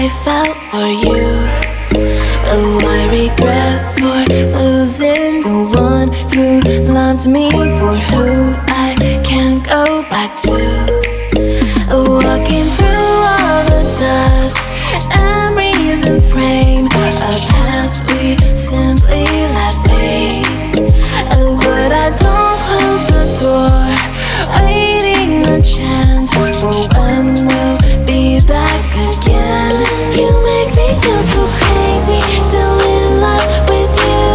I felt for you. Oh, I regret for losing the one who loved me, for who I can't go back to. Walking through all the dust and reason frame a past we simply let fade. Oh, but I don't close the door, waiting a chance for when we'll be back again. You make me feel so crazy, still in love with you.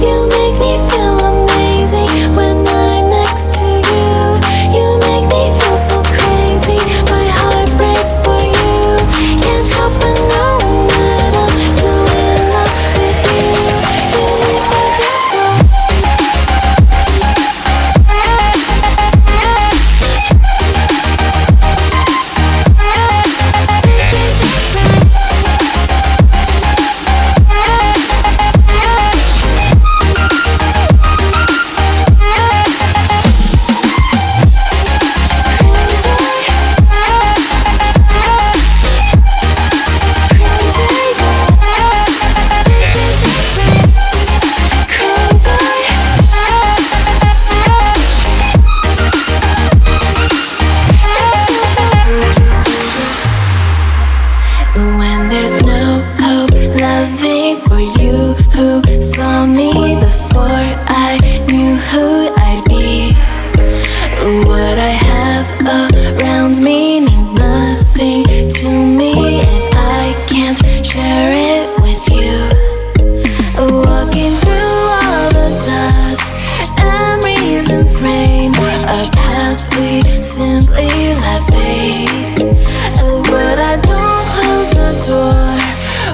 You make me feel amazing when I'm next to you. You make me feel so crazy, my heart breaks for you. Can't help but know that I'm still in love with you. You make me feel so. When there's no hope, loving for you who saw me before I knew who I'd be. What I have around me means nothing to me if I can't share it with you. Walking through all the dust and reason frame a past we simply let fade. But I don't close the door,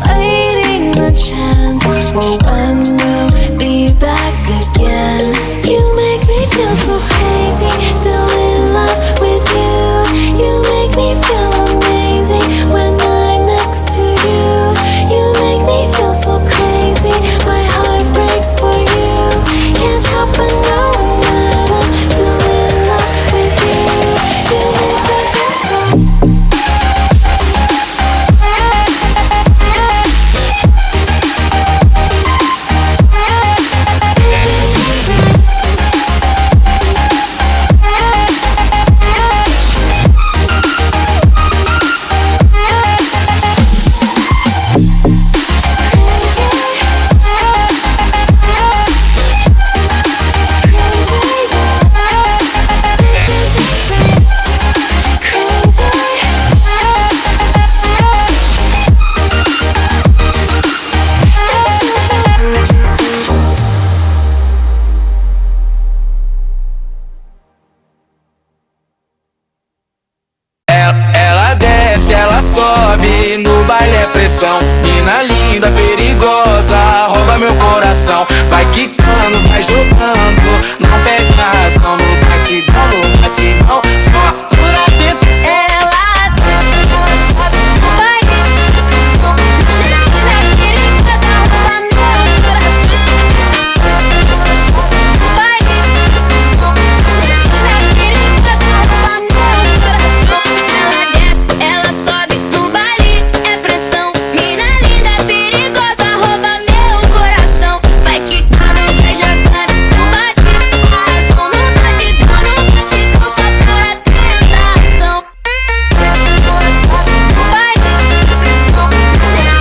waiting the chance for when we'll be back again. You make me feel so crazy, still in love with you. You make me feel amazing when I'm next to you. You make me feel so crazy, my heart breaks for you. Can't help but know that I'm still in love with you. You make me feel so. Ela desce, ela sobe, no baile é pressão. Mina linda, perigosa, rouba meu coração. Vai quicando, vai jogando, não perde a razão. No batidão, no batidão, só por atento. Ela desce, ela sobe no baile é pressão. Mina linda, perigosa, rouba meu coração. Ela sobe no baile é pressão. Mina linda, perigosa, rouba meu coração. Ela desce, ela sobe no baile é pressão. Mina linda, perigosa, rouba meu coração. Vai quicando, vai jogando, não bate a razão. No batidão, só por atentação. Ela sobe no baile é pressão. Mina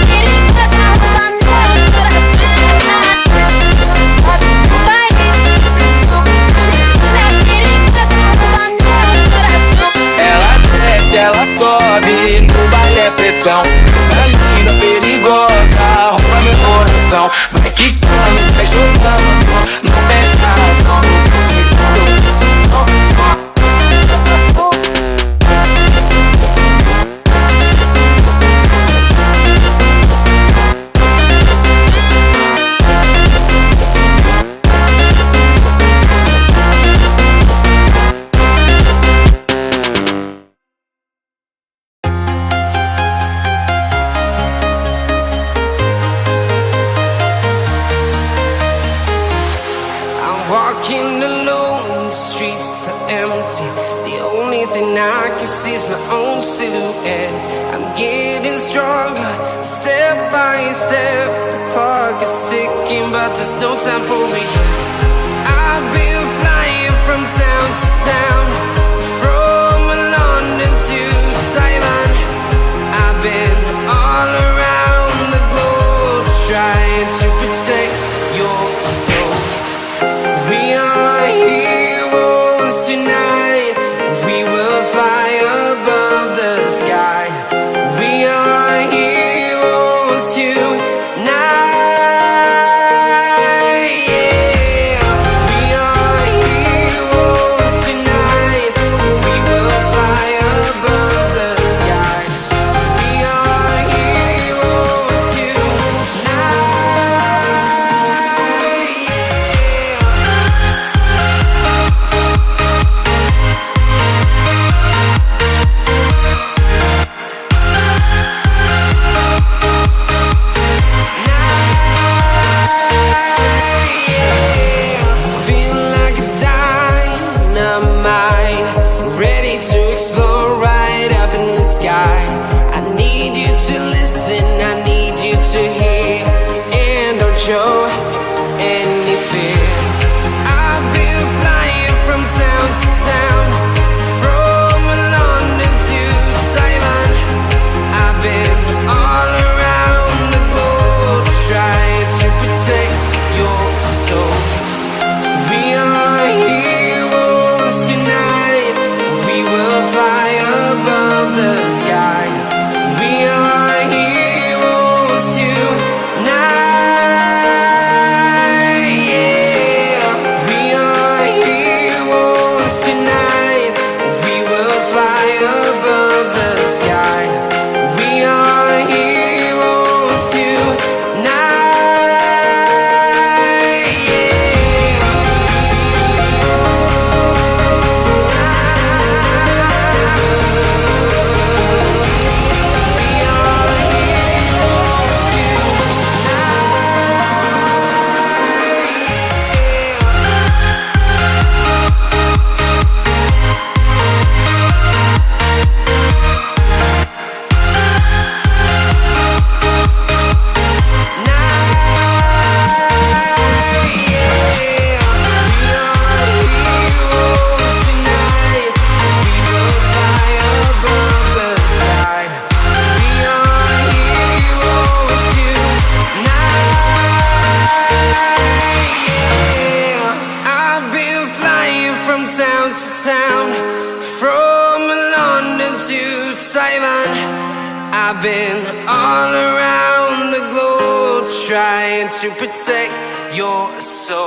linda, perigosa, rouba meu coração. Ela sobe no baile é pressão. Mina linda, perigosa, rouba meu coração. Ela desce, ela sobe, no baile é pressão. Mina linda, perigosa, rouba meu coração. Vai quicando, vai jogando, não perde a razão. No batidão, só. Walking alone, the streets are empty. The only thing I can see is my own silhouette. I'm getting stronger, step by step. The clock is ticking, but there's no time for regrets. I've been flying from town to town, from London to Taiwan. I've been all around the globe, trying to protect your soul. We are heroes tonight. We will fly above the sky. We are heroes tonight. Yeah. We are heroes tonight. We will fly above the sky. We are heroes tonight. Feel like a dynamite, ready to explode right up in the sky. I need you to listen, I need you to hear, and don't show any fear. I've been flying from town to town, from London to Taiwan. I've been all around the globe, trying to protect your soul. We are heroes tonight. We will fly above the sky. We are heroes tonight. Yeah. We are heroes tonight. We will fly above the sky. We are heroes tonight. Town to town, from London to Taiwan. I've been all around the globe, trying to protect your soul.